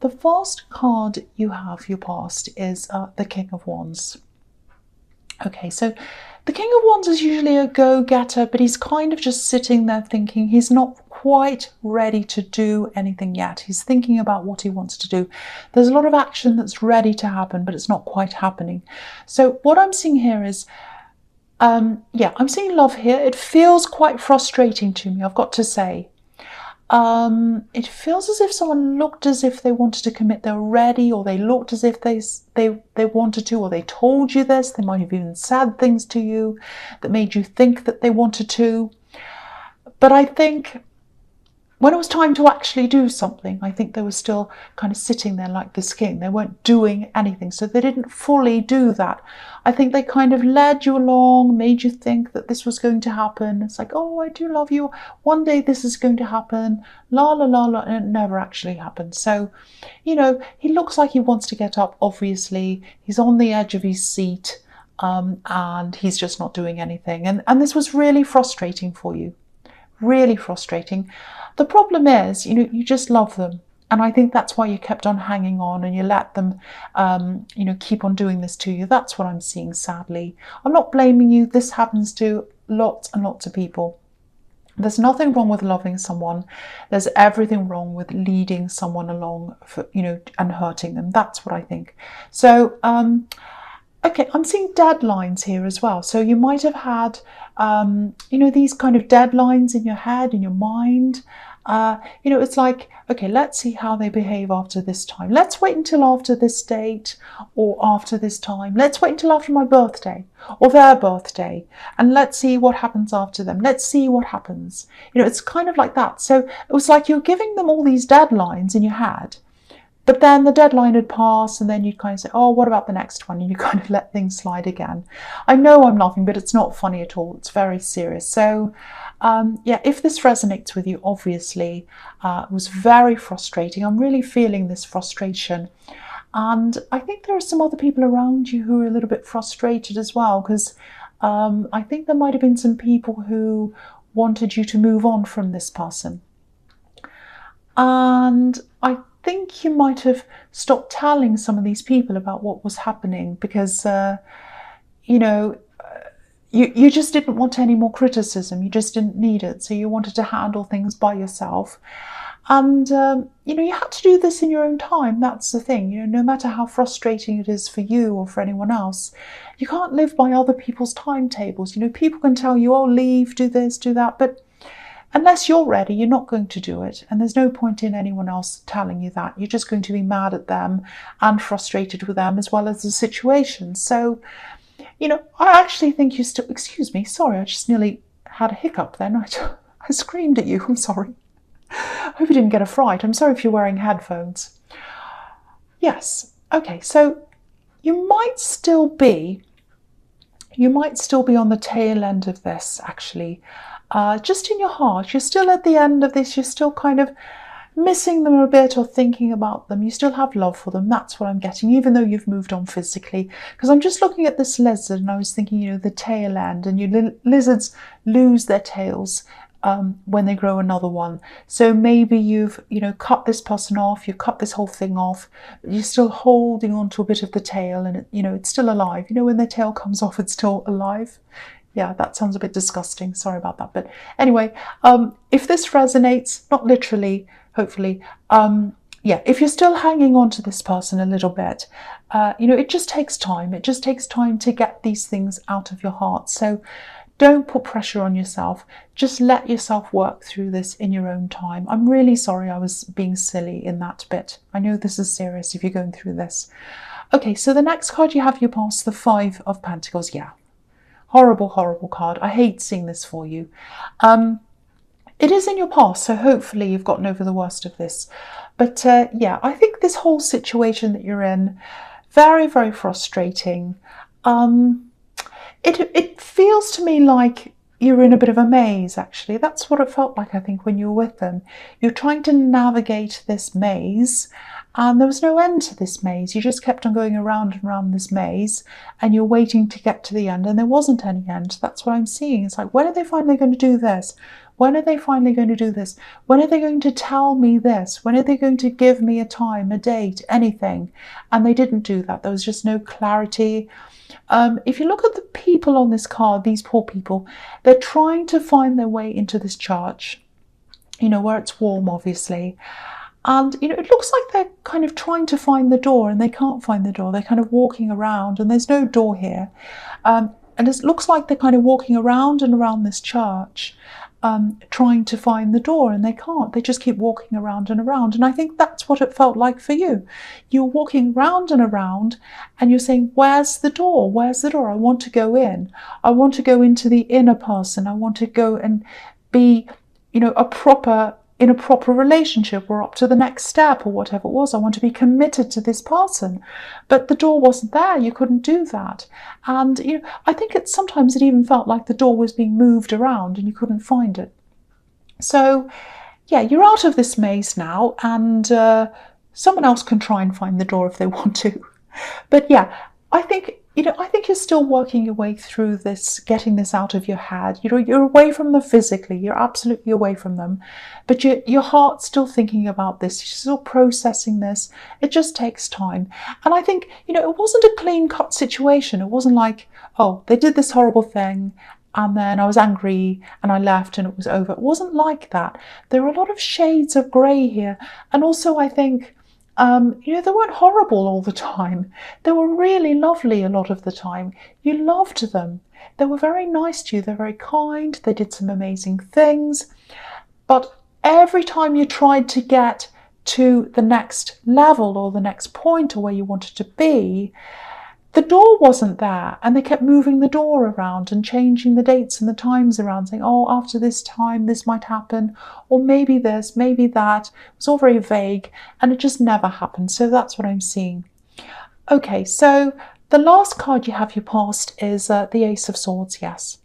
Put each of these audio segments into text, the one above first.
The first card you have for your past is the King of Wands. Okay, so the King of Wands is usually a go-getter, but he's kind of just sitting there thinking. He's not quite ready to do anything yet. He's thinking about what he wants to do. There's a lot of action that's ready to happen, but it's not quite happening. So what I'm seeing here is, yeah, I'm seeing love here. It feels quite frustrating to me, I've got to say. It feels as if someone looked as if they wanted to commit, they were ready, or they looked as if they wanted to, or they told you this. They might have even said things to you that made you think that they wanted to. But I think when it was time to actually do something, I think they were still kind of sitting there like this king. They weren't doing anything, so they didn't fully do that. I think they kind of led you along, made you think that this was going to happen. It's like, oh, I do love you. One day this is going to happen. La, la, la, la, and it never actually happened. So, you know, he looks like he wants to get up, obviously. He's on the edge of his seat, and he's just not doing anything. And this was really frustrating for you. Really frustrating. The problem is, you know, you just love them. And I think that's why you kept on hanging on and you let them, you know, keep on doing this to you. That's what I'm seeing, sadly. I'm not blaming you. This happens to lots and lots of people. There's nothing wrong with loving someone. There's everything wrong with leading someone along, for, you know, and hurting them. That's what I think. So, okay, I'm seeing deadlines here as well. So you might have had, you know, these kind of deadlines in your head, in your mind. You know, it's like, okay, let's see how they behave after this time. Let's wait until after this date or after this time. Let's wait until after my birthday or their birthday. And let's see what happens after them. Let's see what happens. You know, it's kind of like that. So it was like you're giving them all these deadlines in your head. But then the deadline had passed and then you kind of say, oh, what about the next one? And you kind of let things slide again. I know I'm laughing, but it's not funny at all. It's very serious. So, yeah, if this resonates with you, obviously, it was very frustrating. I'm really feeling this frustration. And I think there are some other people around you who are a little bit frustrated as well, because I think there might have been some people who wanted you to move on from this person. And I think you might have stopped telling some of these people about what was happening because, you know, you just didn't want any more criticism. You just didn't need it. So you wanted to handle things by yourself. And, you know, you had to do this in your own time. That's the thing. You know, no matter how frustrating it is for you or for anyone else, you can't live by other people's timetables. You know, people can tell you, oh, leave, do this, do that. But unless you're ready, you're not going to do it. And there's no point in anyone else telling you that. You're just going to be mad at them and frustrated with them as well as the situation. So, you know, I actually think you still, excuse me, sorry, I just nearly had a hiccup then. I screamed at you, I'm sorry. I hope you didn't get a fright. I'm sorry if you're wearing headphones. Yes, okay, so you might still be on the tail end of this, actually. Just in your heart, you're still at the end of this, you're still kind of missing them a bit or thinking about them. You still have love for them. That's what I'm getting, even though you've moved on physically. Because I'm just looking at this lizard and I was thinking, you know, the tail end, and you lizards lose their tails when they grow another one. So maybe you've, you know, cut this person off, you cut this whole thing off, but you're still holding on to a bit of the tail and, you know, it's still alive. You know, when their tail comes off, it's still alive. Yeah, that sounds a bit disgusting. Sorry about that. But anyway, if this resonates, not literally, hopefully, yeah, if you're still hanging on to this person a little bit, you know, it just takes time. It just takes time to get these things out of your heart. So don't put pressure on yourself. Just let yourself work through this in your own time. I'm really sorry I was being silly in that bit. I know this is serious if you're going through this. Okay, so the next card you have, you pass the Five of Pentacles. Yeah, horrible, horrible card. I hate seeing this for you. It is in your past, so hopefully you've gotten over the worst of this. But yeah, I think this whole situation that you're in, very, very frustrating. It feels to me like you're in a bit of a maze, actually. That's what it felt like, I think, when you were with them. You're trying to navigate this maze, and there was no end to this maze. You just kept on going around and around this maze, and you're waiting to get to the end, and there wasn't any end. That's what I'm seeing. It's like, when are they finally going to do this? When are they finally going to do this? When are they going to tell me this? When are they going to give me a time, a date, anything? And they didn't do that. There was just no clarity. If you look at the people on this card, these poor people, they're trying to find their way into this church, where it's warm, obviously. And, it looks like they're kind of trying to find the door and they can't find the door. They're kind of walking around and there's no door here. And it looks like they're kind of walking around and around this church, trying to find the door, and they can't. They just keep walking around and around. And I think that's what it felt like for you. You're walking round and around and you're saying, where's the door? Where's the door? I want to go in. I want to go into the inner person. I want to go and be, in a proper relationship, or up to the next step, or whatever it was. I want to be committed to this person. But the door wasn't there. You couldn't do that. And I think sometimes it even felt like the door was being moved around and you couldn't find it. So yeah, you're out of this maze now, and someone else can try and find the door if they want to. But yeah, I think you're still working your way through this, getting this out of your head. You're away from them physically. You're absolutely away from them. But your heart's still thinking about this. You're still processing this. It just takes time. And I think, it wasn't a clean-cut situation. It wasn't like, oh, they did this horrible thing and then I was angry and I left and it was over. It wasn't like that. There are a lot of shades of grey here. And also, I think, they weren't horrible all the time. They were really lovely a lot of the time. You loved them. They were very nice to you. They're very kind. They did some amazing things. But every time you tried to get to the next level or the next point or where you wanted to be, the door wasn't there, and they kept moving the door around and changing the dates and the times around, saying, oh, after this time this might happen, or maybe this, maybe that. It was all very vague and it just never happened. So that's what I'm seeing. Okay, so the last card you have, your past, is the Ace of Swords. Yes.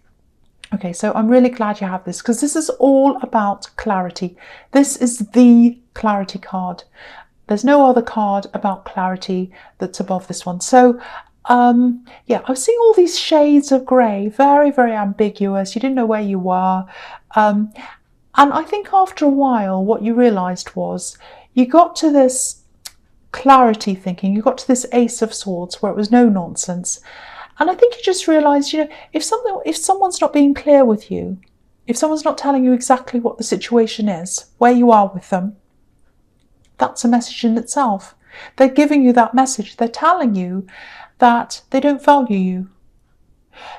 Okay, so I'm really glad you have this, because this is all about clarity. This is the clarity card. There's no other card about clarity that's above this one. So yeah, I was seeing all these shades of grey, very, very ambiguous. You didn't know where you were. And I think after a while, what you realised was you got to this clarity thinking. You got to this Ace of Swords where it was no nonsense. And I think you just realised, if someone's not being clear with you, if someone's not telling you exactly what the situation is, where you are with them, that's a message in itself. They're giving you that message. They're telling you that they don't value you.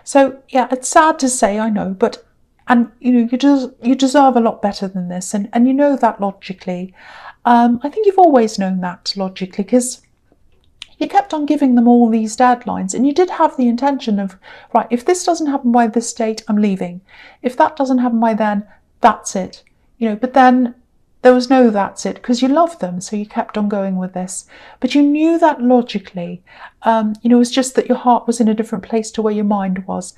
So yeah, it's sad to say, I know, but you deserve a lot better than this, and you know that logically. I think you've always known that logically, because you kept on giving them all these deadlines, and you did have the intention of, right, if this doesn't happen by this date, I'm leaving. If that doesn't happen by then, that's it. But then there was no that's it, because you loved them, so you kept on going with this. But you knew that logically. It was just that your heart was in a different place to where your mind was.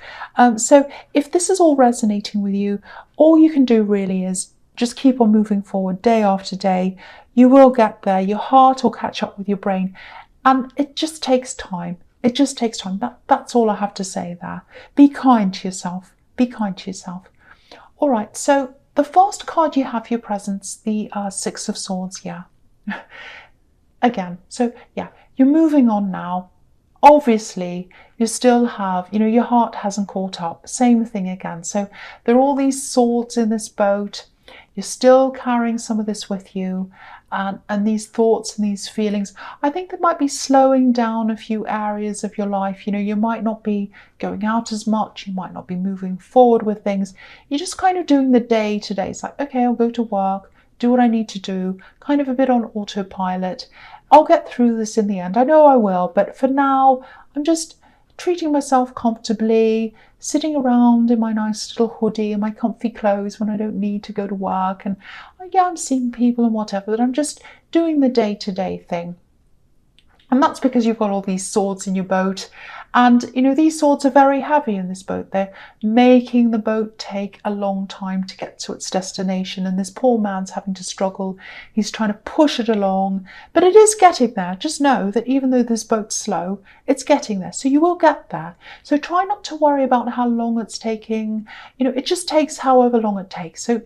So if this is all resonating with you, all you can do really is just keep on moving forward day after day. You will get there. Your heart will catch up with your brain. And it just takes time. It just takes time. That's all I have to say there. Be kind to yourself. Be kind to yourself. All right, so the first card you have for your presence, the Six of Swords, yeah. Again, so yeah, you're moving on now. Obviously, you still have, your heart hasn't caught up. Same thing again. So there are all these swords in this boat. You're still carrying some of this with you. And these thoughts and these feelings, I think they might be slowing down a few areas of your life. You might not be going out as much. You might not be moving forward with things. You're just kind of doing the day to day. It's like, okay, I'll go to work, do what I need to do, kind of a bit on autopilot. I'll get through this in the end. I know I will, but for now, I'm just treating myself comfortably, sitting around in my nice little hoodie and my comfy clothes when I don't need to go to work. And yeah, I'm seeing people and whatever, but I'm just doing the day-to-day thing. And that's because you've got all these swords in your boat. And, you know, these swords are very heavy in this boat. They're making the boat take a long time to get to its destination. And this poor man's having to struggle. He's trying to push it along, but it is getting there. Just know that even though this boat's slow, it's getting there. So you will get there. So try not to worry about how long it's taking. You know, it just takes however long it takes. So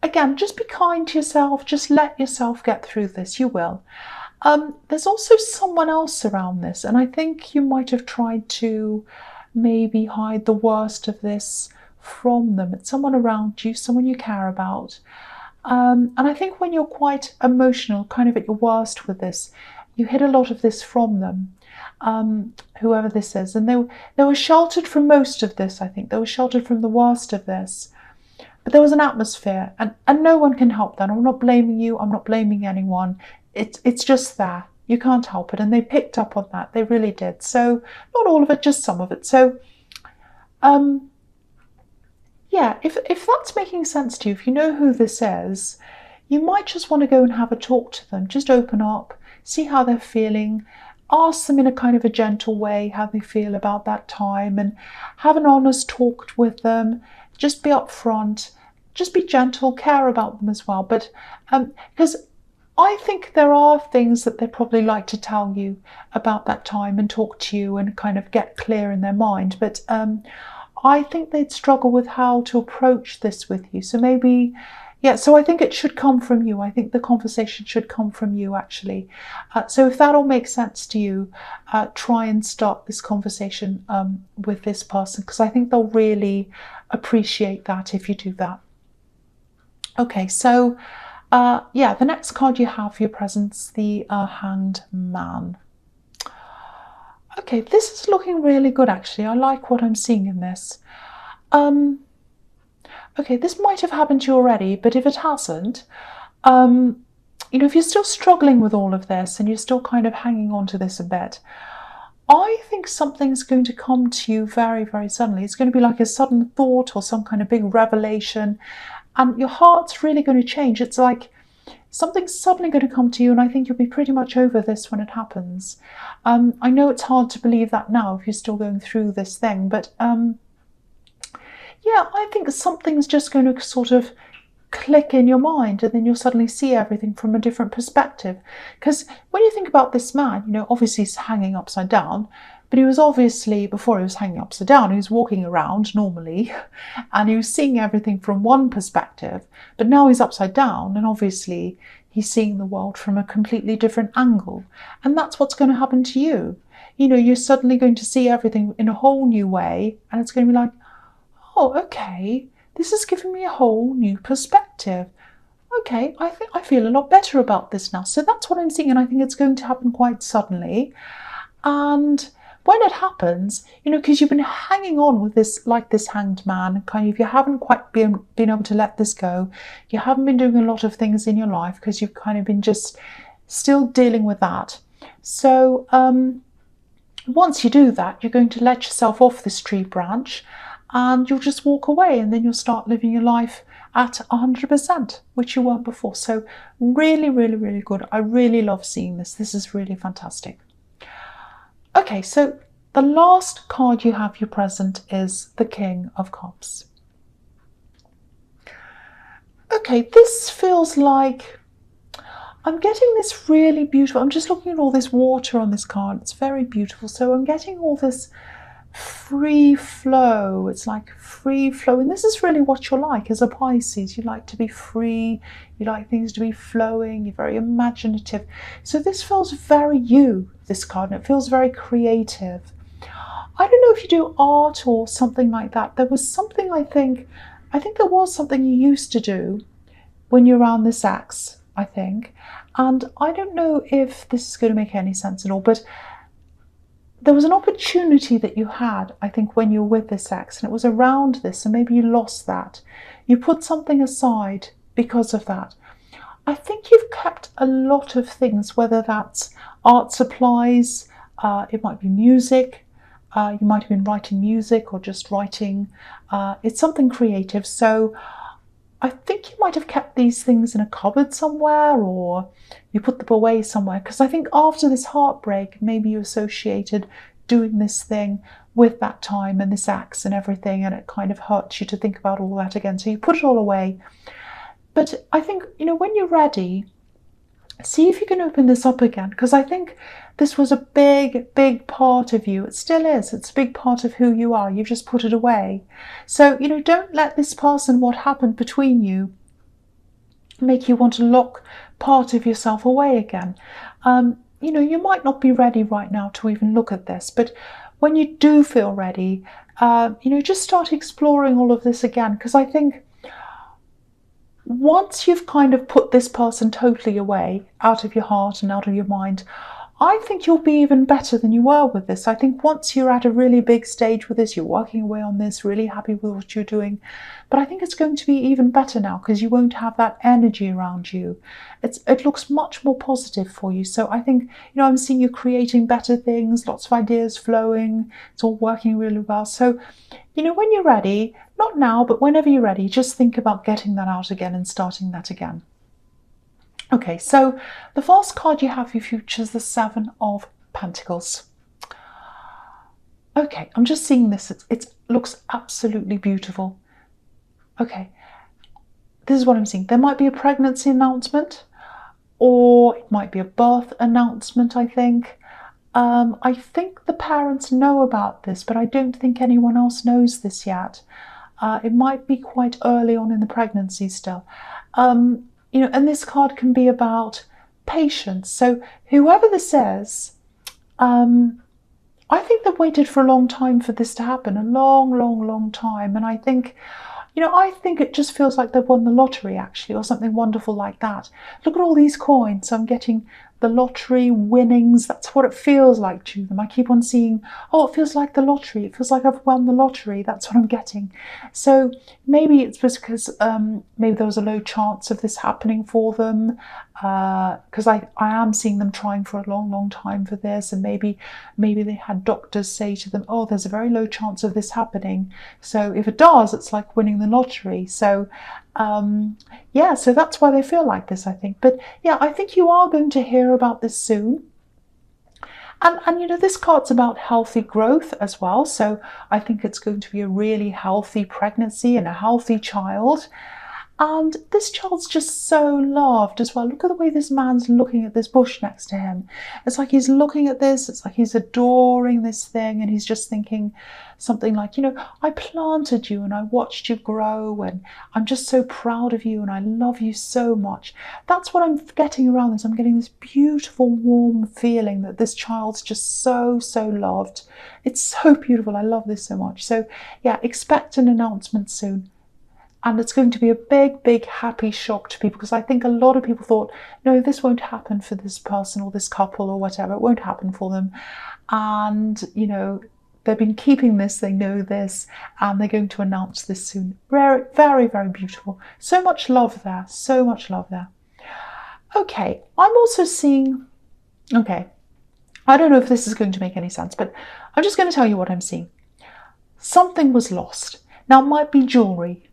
again, just be kind to yourself. Just let yourself get through this. You will. There's also someone else around this, and I think you might have tried to maybe hide the worst of this from them. It's someone around you, someone you care about. And I think when you're quite emotional, kind of at your worst with this, you hid a lot of this from them, whoever this is. And they were sheltered from most of this, I think. They were sheltered from the worst of this. But there was an atmosphere, and no one can help that. I'm not blaming you. I'm not blaming anyone. It's just there. You can't help it. And they picked up on that. They really did. So not all of it, just some of it. So yeah, if that's making sense to you, if you know who this is, you might just want to go and have a talk to them. Just open up, see how they're feeling, ask them in a kind of a gentle way how they feel about that time, and have an honest talk with them. Just be upfront, just be gentle, care about them as well. But because I think there are things that they'd probably like to tell you about that time and talk to you and kind of get clear in their mind. But I think they'd struggle with how to approach this with you. So maybe, yeah, so I think it should come from you. I think the conversation should come from you, actually. So if that all makes sense to you, try and start this conversation with this person, because I think they'll really appreciate that if you do that. Okay, so yeah, the next card you have for your presence, the Hanged Man. Okay, this is looking really good, actually. I like what I'm seeing in this. Okay, this might have happened to you already, but if it hasn't, you know, if you're still struggling with all of this and you're still kind of hanging on to this a bit, I think something's going to come to you very, very suddenly. It's going to be like a sudden thought or some kind of big revelation, and your heart's really going to change. It's like something's suddenly going to come to you, and I think you'll be pretty much over this when it happens. I know it's hard to believe that now if you're still going through this thing, but yeah, I think something's just going to sort of click in your mind, and then you'll suddenly see everything from a different perspective. Because when you think about this man, you know, obviously he's hanging upside down, but he was obviously, before he was hanging upside down, he was walking around normally, and he was seeing everything from one perspective, but now he's upside down, and obviously he's seeing the world from a completely different angle. And that's what's going to happen to you. You know, you're suddenly going to see everything in a whole new way, and it's going to be like, oh, okay, this is giving me a whole new perspective. Okay, I think I feel a lot better about this now. So that's what I'm seeing, and I think it's going to happen quite suddenly. And when it happens, you know, because you've been hanging on with this, like this hanged man, kind of, you haven't quite been able to let this go. You haven't been doing a lot of things in your life because you've kind of been just still dealing with that. So once you do that, you're going to let yourself off this tree branch, and you'll just walk away, and then you'll start living your life at 100%, which you weren't before. So really, really, really good. I really love seeing this. This is really fantastic. Okay, so the last card you have your present is the King of Cups. Okay, this feels like I'm getting this really beautiful. I'm just looking at all this water on this card. It's very beautiful. So I'm getting all this free flow. It's like free flow, and this is really what you're like as a Pisces. You like to be free, you like things to be flowing, you're very imaginative. So this feels very you, this card, and it feels very creative. I don't know if you do art or something like that. There was something, I think there was something you used to do when you're around this axe, I think, and I don't know if this is going to make any sense at all, but there was an opportunity that you had, I think, when you were with this ex, and it was around this, and maybe you lost that. You put something aside because of that. I think you've kept a lot of things, whether that's art supplies, it might be music, you might have been writing music or just writing. It's something creative. So I think you might have kept these things in a cupboard somewhere, or you put them away somewhere, because I think after this heartbreak, maybe you associated doing this thing with that time and this ex and everything, and it kind of hurts you to think about all that again. So you put it all away. But I think, when you're ready, see if you can open this up again, because I think this was a big, big part of you. It still is. It's a big part of who you are. You've just put it away. So, don't let this person, what happened between you, make you want to lock part of yourself away again. You might not be ready right now to even look at this, but when you do feel ready, just start exploring all of this again, because I think once you've kind of put this person totally away, out of your heart and out of your mind, I think you'll be even better than you were with this. I think once you're at a really big stage with this, you're working away on this, really happy with what you're doing. But I think it's going to be even better now, because you won't have that energy around you. It looks much more positive for you. So I think, I'm seeing you creating better things, lots of ideas flowing. It's all working really well. So, when you're ready, not now, but whenever you're ready, just think about getting that out again and starting that again. Okay, so the first card you have for your future is the Seven of Pentacles. Okay, I'm just seeing this. It looks absolutely beautiful. Okay, this is what I'm seeing. There might be a pregnancy announcement, or it might be a birth announcement, I think. I think the parents know about this, but I don't think anyone else knows this yet. It might be quite early on in the pregnancy still. And this card can be about patience. So whoever this is, I think they've waited for a long time for this to happen, a long, long, long time. And I think, I think it just feels like they've won the lottery, actually, or something wonderful like that. Look at all these coins. I'm getting the lottery winnings. That's what it feels like to them. I keep on seeing, it feels like the lottery. It feels like I've won the lottery. That's what I'm getting. So maybe it's because maybe there was a low chance of this happening for them, because I am seeing them trying for a long, long time for this, and maybe they had doctors say to them, there's a very low chance of this happening. So if it does, it's like winning the lottery. So so that's why they feel like this, I think. But yeah, I think you are going to hear about this soon. And this card's about healthy growth as well. So I think it's going to be a really healthy pregnancy and a healthy child. And this child's just so loved as well. Look at the way this man's looking at this bush next to him. It's like he's looking at this. It's like he's adoring this thing. And he's just thinking something like, I planted you and I watched you grow. And I'm just so proud of you. And I love you so much. That's what I'm getting around this. I'm getting this beautiful, warm feeling that this child's just so, so loved. It's so beautiful. I love this so much. So yeah, expect an announcement soon. And it's going to be a big, big happy shock to people, because I think a lot of people thought, no, this won't happen for this person or this couple or whatever. It won't happen for them. And, they've been keeping this, they know this, and they're going to announce this soon. Very, very, very beautiful. So much love there. So much love there. Okay, I'm also seeing, I don't know if this is going to make any sense, but I'm just going to tell you what I'm seeing. Something was lost. Now, it might be jewelry,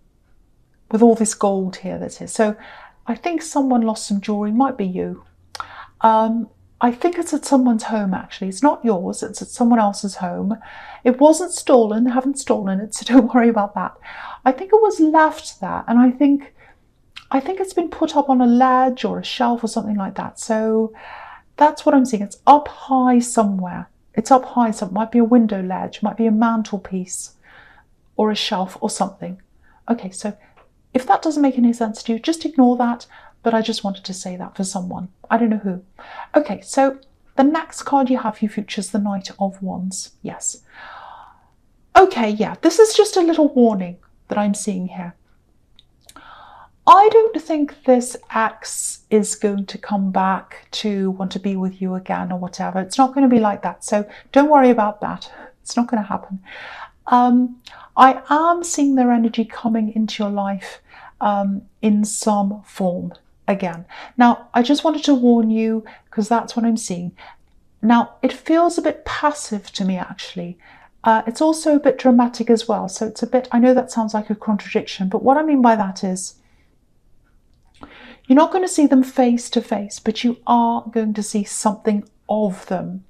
with all this gold here that's here. So I think someone lost some jewelry, might be you. I think it's at someone's home, actually. It's not yours, it's at someone else's home. It wasn't stolen, they haven't stolen it, so don't worry about that. I think it was left there, and I think it's been put up on a ledge or a shelf or something like that. So that's what I'm seeing. It's up high somewhere. It's up high, so it might be a window ledge, might be a mantelpiece or a shelf or something. Okay, so if that doesn't make any sense to you, just ignore that. But I just wanted to say that for someone. I don't know who. Okay, so the next card you have for your future is the Knight of Wands. Yes. Okay, yeah, this is just a little warning that I'm seeing here. I don't think this ex is going to come back to want to be with you again or whatever. It's not going to be like that. So don't worry about that. It's not going to happen. I am seeing their energy coming into your life in some form again. Now, I just wanted to warn you, because that's what I'm seeing. Now, it feels a bit passive to me, actually. It's also a bit dramatic as well. So it's a bit, I know that sounds like a contradiction, but what I mean by that is You're not going to see them face to face, but you are going to see something of them.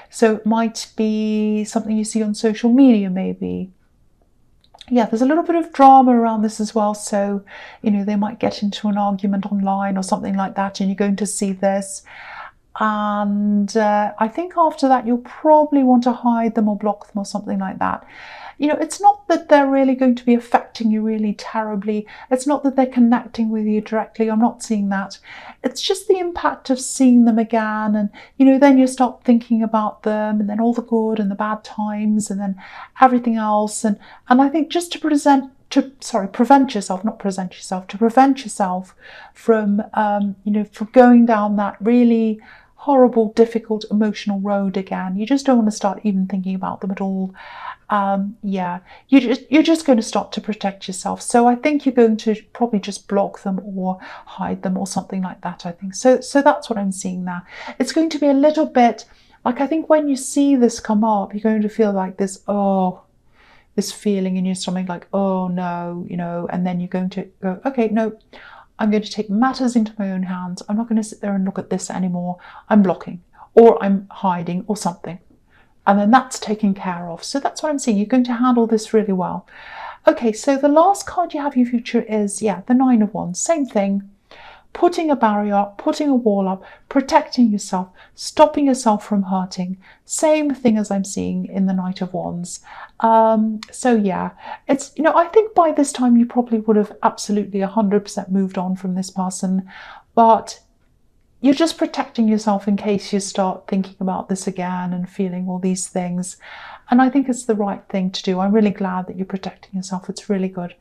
So it might be something you see on social media, maybe. Yeah, there's a little bit of drama around this as well. So, they might get into an argument online or something like that, and you're going to see this. And I think after that, you'll probably want to hide them or block them or something like that. It's not that they're really going to be affecting you really terribly. It's not that they're connecting with you directly. I'm not seeing that. It's just the impact of seeing them again. And, then you start thinking about them, and then all the good and the bad times, and then everything else. And I think just to prevent yourself from, from going down that really horrible, difficult, emotional road again. You just don't want to start even thinking about them at all. You're just going to start to protect yourself. So I think you're going to probably just block them or hide them or something like that, I think. So that's what I'm seeing now. It's going to be a little bit like, I think when you see this come up, you're going to feel like this feeling in your stomach, like, oh no, and then you're going to go, okay, no, I'm going to take matters into my own hands. I'm not going to sit there and look at this anymore. I'm blocking, or I'm hiding, or something. And then that's taken care of. So that's what I'm seeing. You're going to handle this really well. Okay, so the last card you have in your future is, the Nine of Wands. Same thing. Putting a barrier up, putting a wall up, protecting yourself, stopping yourself from hurting. Same thing as I'm seeing in the Knight of Wands. It's, I think by this time you probably would have absolutely 100% moved on from this person, but you're just protecting yourself in case you start thinking about this again and feeling all these things. And I think it's the right thing to do. I'm really glad that you're protecting yourself. It's really good.